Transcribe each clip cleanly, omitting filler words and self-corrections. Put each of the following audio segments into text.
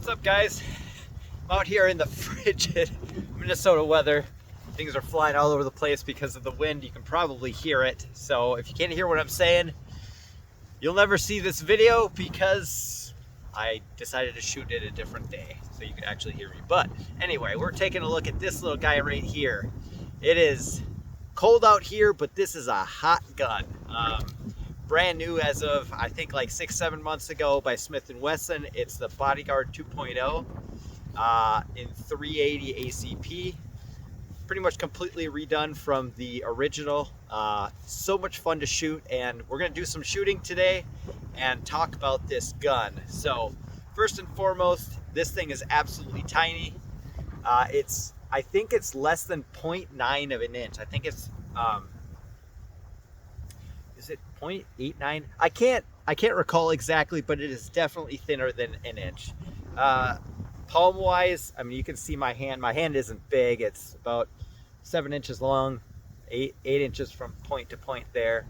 What's up, guys? I'm out here in the frigid Minnesota weather. Things are flying all over the place because of the wind. You can probably hear it. So if you can't hear what I'm saying, you'll never see this video because I decided to shoot it a different day so you can actually hear me. But anyway, we're taking a look at this little guy right here. It is cold out here, but this is a hot gun. Brand new as of, I think, like 6-7 months ago by Smith & Wesson. It's the Bodyguard 2.0 in 380 ACP. Pretty much completely redone from the original. So much fun to shoot, and we're going to do some shooting today and talk about this gun. So first and foremost, this thing is absolutely tiny. I think it's less than 0.9 of an inch. I think it's is it 0.89? I can't recall exactly, but it is definitely thinner than an inch. Palm wise, I mean, you can see my hand. My hand isn't big. It's about 7 inches long, 8 inches from point to point there,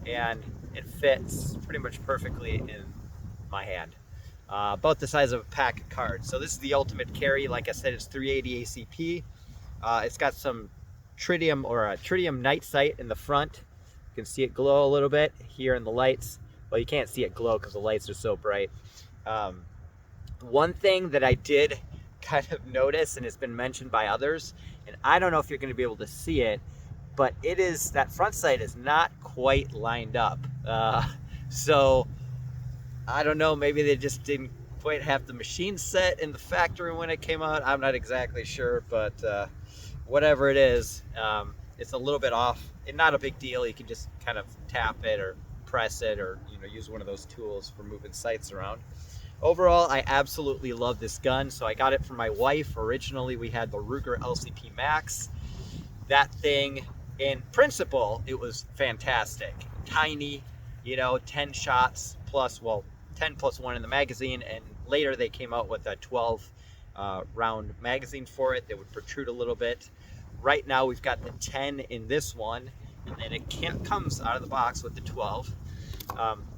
and it fits pretty much perfectly in my hand. About the size of a pack of cards. So this is the ultimate carry. Like I said, it's 380 ACP. It's got some tritium or a tritium night sight in the front. You can see it glow a little bit here in the lights. Well, you can't see it glow because the lights are so bright. One thing that I did kind of notice, and it's been mentioned by others, and I don't know if you're going to be able to see it, but it is, that front sight is not quite lined up. So I don't know, maybe they just didn't quite have the machine set in the factory when it came out. I'm not exactly sure, but whatever it is, it's a little bit off. And not a big deal. You can just kind of tap it or press it, or use one of those tools for moving sights around. Overall, I absolutely love this gun. So I got it for my wife. Originally, we had the Ruger LCP Max. That thing, in principle, it was fantastic. Tiny, 10 shots plus, well, 10 plus 1 in the magazine, and later they came out with a 12 round magazine for it that would protrude a little bit. Right now we've got the 10 in this one, and then it comes out of the box with the 12.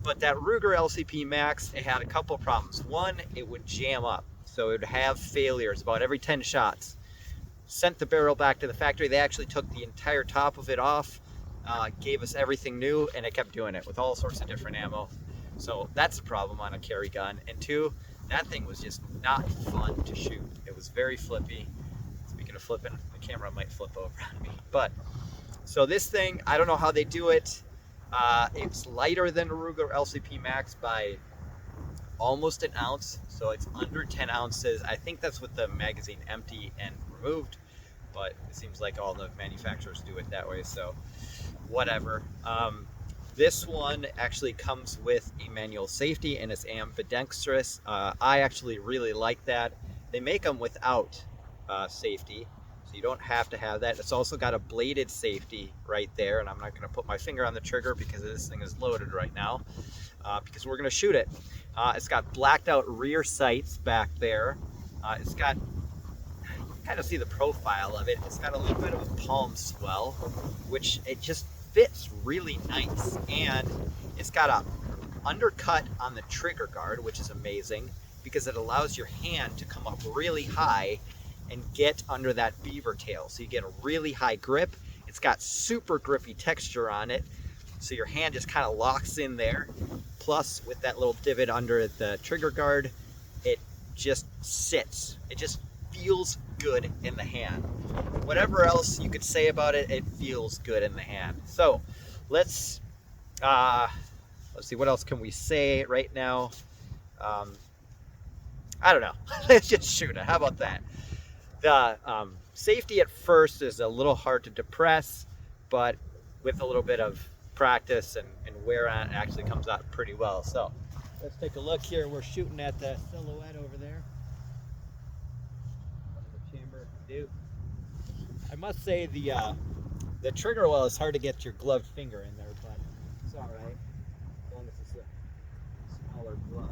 But that Ruger LCP Max, it had a couple problems. One, it would jam up, so it would have failures about every 10 shots. Sent the barrel back to the factory. They actually took the entire top of it off, gave us everything new, and it kept doing it with all sorts of different ammo. So that's a problem on a carry gun. And two, that thing was just not fun to shoot. It was very flippy. Speaking of flipping, the camera might flip over on me. But so this thing, I don't know how they do it. It's lighter than a Ruger LCP Max by almost an ounce, so it's under 10 ounces. I think that's with the magazine empty and removed, but it seems like all the manufacturers do it that way, so whatever. This one actually comes with a manual safety, and it's ambidextrous. I actually really like that. They make them without safety, so you don't have to have that. It's also got a bladed safety right there, and I'm not going to put my finger on the trigger because this thing is loaded right now, because we're going to shoot it. It's got blacked out rear sights back there. It's got, you can kind of see the profile of it. It's got a little bit of a palm swell, which it just fits really nice, and it's got a undercut on the trigger guard, which is amazing because it allows your hand to come up really high and get under that beaver tail, so you get a really high grip. It's got super grippy texture on it, so your hand just kind of locks in there. Plus, with that little divot under the trigger guard, it just sits. It just feels good in the hand. Whatever else you could say about it, it feels good in the hand. So let's see, what else can we say right now? I don't know. Let's just shoot it. How about that? The safety at first is a little hard to depress, but with a little bit of practice and wear on, it actually comes out pretty well. So let's take a look here. We're shooting at the silhouette over there. The chamber do. I must say the trigger well is hard to get your gloved finger in there, but it's all right as long as it's a smaller glove.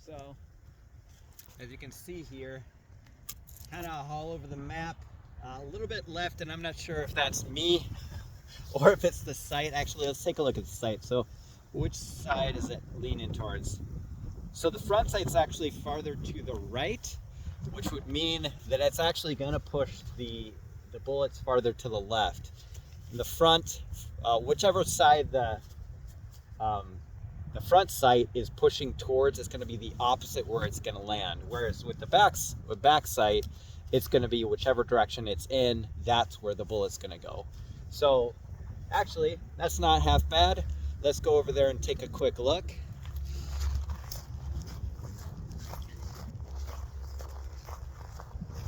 So, as you can see here, kind of all over the map, a little bit left, and I'm not sure if that's me or if it's the sight. Actually, let's take a look at the sight. So, which side is it leaning towards? So the front sight's actually farther to the right, which would mean that it's actually going to push the bullets farther to the left. The front, whichever side the front sight is pushing towards, it's going to be the opposite where it's going to land. Whereas with the back sight, it's going to be whichever direction it's in, that's where the bullet's going to go. So actually, that's not half bad. Let's go over there and take a quick look.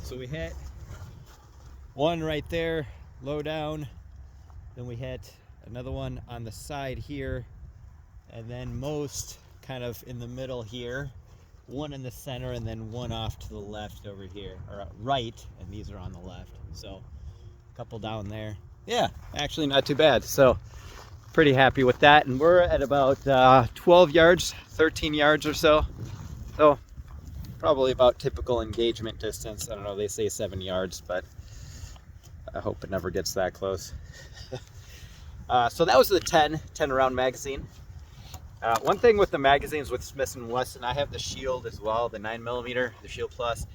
So we hit one right there, low down. Then we hit another one on the side here. And then most kind of in the middle here. One in the center, and then one off to the left over here, or right, and these are on the left. So a couple down there. Yeah, actually not too bad. So pretty happy with that. And we're at about 12 yards, 13 yards or so. So probably about typical engagement distance. I don't know, they say 7 yards, but I hope it never gets that close. So that was the 10 round magazine. One thing with the magazines with Smith & Wesson, I have the Shield as well, the 9mm, the Shield Plus,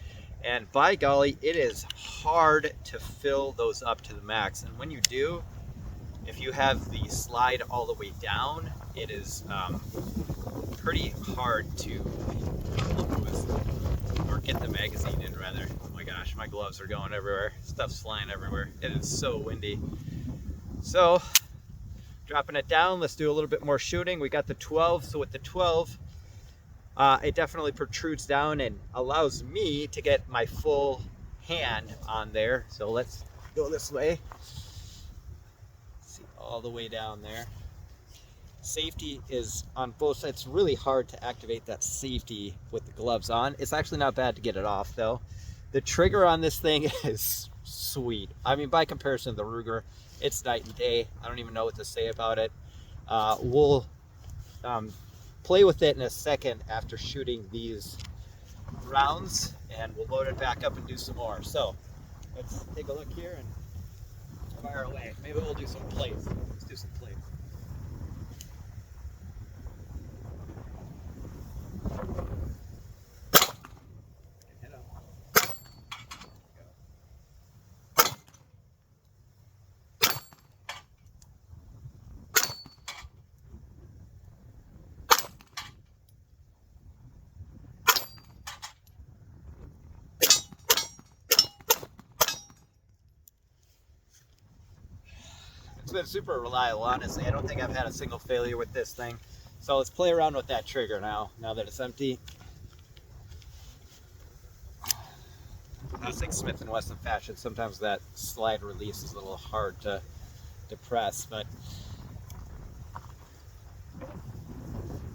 and by golly, it is hard to fill those up to the max. And when you do, if you have the slide all the way down, it is pretty hard to get the magazine in, rather. Oh my gosh, my gloves are going everywhere. Stuff's flying everywhere. It is so windy. So, dropping it down, let's do a little bit more shooting. We got the 12, so with the 12, it definitely protrudes down and allows me to get my full hand on there. So let's go this way. See, all the way down there. Safety is on both sides. It's really hard to activate that safety with the gloves on. It's actually not bad to get it off though. The trigger on this thing is sweet. I mean, by comparison to the Ruger, it's night and day. I don't even know what to say about it. We'll play with it in a second after shooting these rounds, and we'll load it back up and do some more. So let's take a look here and fire away. Maybe we'll do some plays. Let's do some plays. It's been super reliable, honestly. I don't think I've had a single failure with this thing. So let's play around with that trigger now that it's empty. I think Smith & Wesson fashion, sometimes that slide release is a little hard to press, but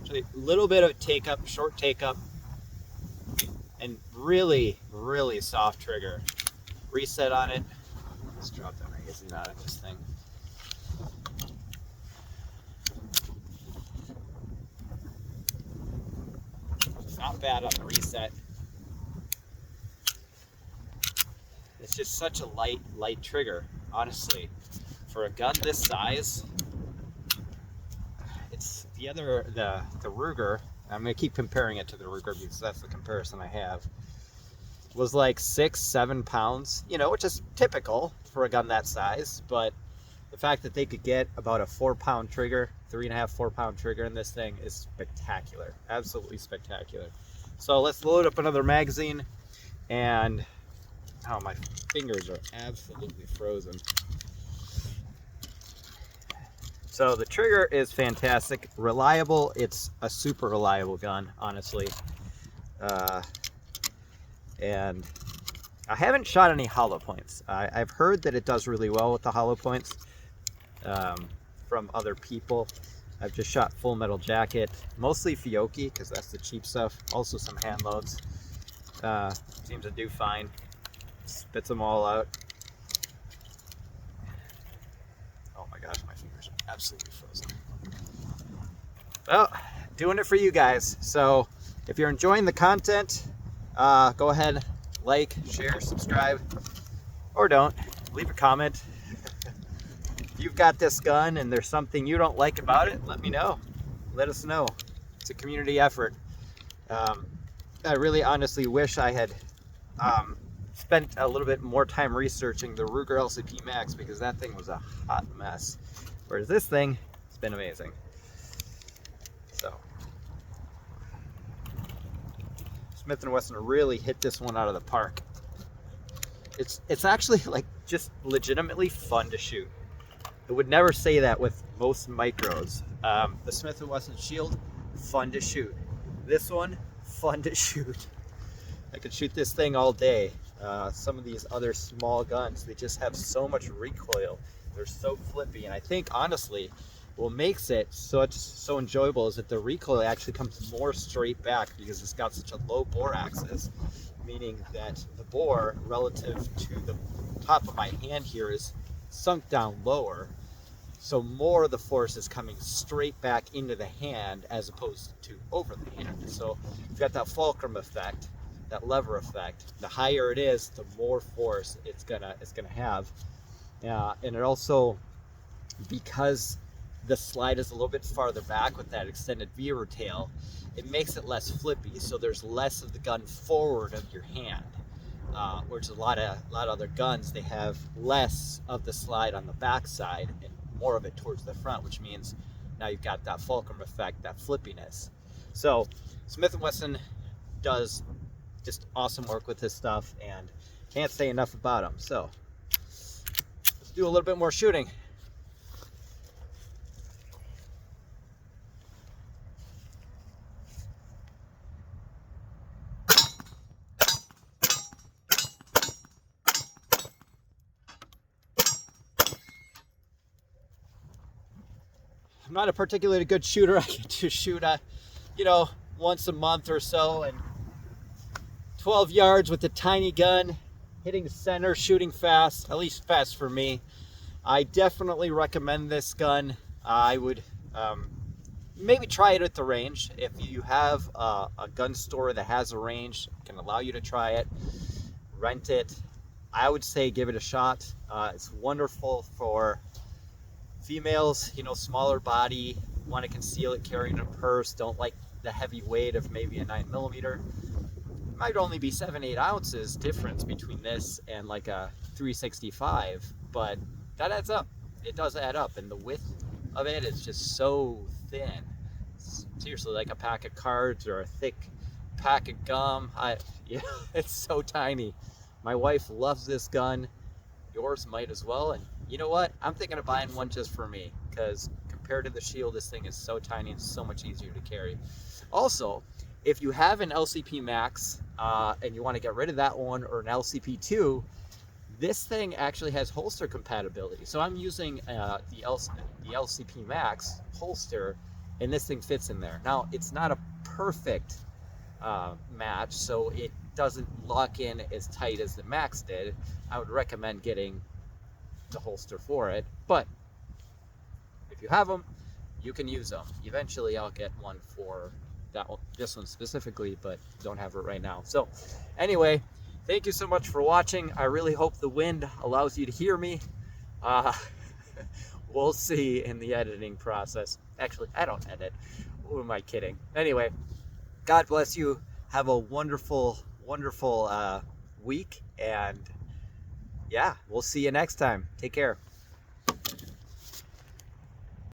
actually a little bit of take up, short take up, and really, really soft trigger. Reset on it. Let's drop that magazine out of this thing. Not bad on the reset. It's just such a light trigger, honestly. For a gun this size, it's the Ruger, I'm gonna keep comparing it to the Ruger because that's the comparison I have, was like 6-7 pounds, you know, which is typical for a gun that size, but the fact that they could get about a 4-pound trigger, 3.5-4 pound trigger in this thing is spectacular, absolutely spectacular. So let's load up another magazine, and oh, my fingers are absolutely frozen. So the trigger is fantastic, reliable. It's a super reliable gun, honestly. And I haven't shot any hollow points. I've heard that it does really well with the hollow points from other people. I've just shot Full Metal Jacket, mostly Fiocchi because that's the cheap stuff. Also some hand loads. Seems to do fine. Spits them all out. Oh my gosh, my fingers are absolutely frozen. Well, doing it for you guys. So if you're enjoying the content, go ahead, like, share, subscribe, or don't. Leave a comment. If you've got this gun and there's something you don't like about it, let me know. Let us know. It's a community effort. I really honestly wish I had spent a little bit more time researching the Ruger LCP Max, because that thing was a hot mess. Whereas this thing, it's been amazing. So, Smith & Wesson really hit this one out of the park. It's actually like just legitimately fun to shoot. I would never say that with most micros. The Smith & Wesson Shield, fun to shoot. This one, fun to shoot. I could shoot this thing all day. Some of these other small guns, they just have so much recoil. They're so flippy, and I think honestly, what makes it so enjoyable is that the recoil actually comes more straight back because it's got such a low bore axis, meaning that the bore relative to the top of my hand here is sunk down lower. So more of the force is coming straight back into the hand as opposed to over the hand. So you've got that fulcrum effect, that lever effect. The higher it is, the more force it's gonna have. And it also, because the slide is a little bit farther back with that extended viewer tail, it makes it less flippy. So there's less of the gun forward of your hand. Whereas a lot of other guns, they have less of the slide on the back side and more of it towards the front, which means now you've got that fulcrum effect, that flippiness. So Smith & Wesson does just awesome work with this stuff, and can't say enough about them. So let's do a little bit more shooting. I'm not a particularly good shooter. I get to shoot, once a month or so, and 12 yards with a tiny gun, hitting the center, shooting fast, at least fast for me. I definitely recommend this gun. I would maybe try it at the range. If you have a gun store that has a range, can allow you to try it, rent it, I would say give it a shot. It's wonderful for females, smaller body, want to conceal it carrying a purse, don't like the heavy weight of maybe a 9mm. Might only be 7-8 ounces difference between this and like a 365, but that adds up. It does add up, and the width of it is just so thin. It's seriously like a pack of cards or a thick pack of gum. It's so tiny. My wife loves this gun. Yours might as well. And you know what? I'm thinking of buying one just for me, because compared to the Shield, this thing is so tiny and so much easier to carry. Also, if you have an LCP Max and you want to get rid of that one, or an LCP2, this thing actually has holster compatibility. So I'm using the LCP Max holster, and this thing fits in there. Now, it's not a perfect match, so it doesn't lock in as tight as the Max did. I would recommend getting the holster for it, but if you have them, you can use them. Eventually I'll get one for this one specifically, but don't have it right now. So anyway, thank you so much for watching. I really hope the wind allows you to hear me. We'll see in the editing process. Actually, I don't edit. Who am I kidding? Anyway, God bless you. Have a wonderful week, and yeah, we'll see you next time. Take care.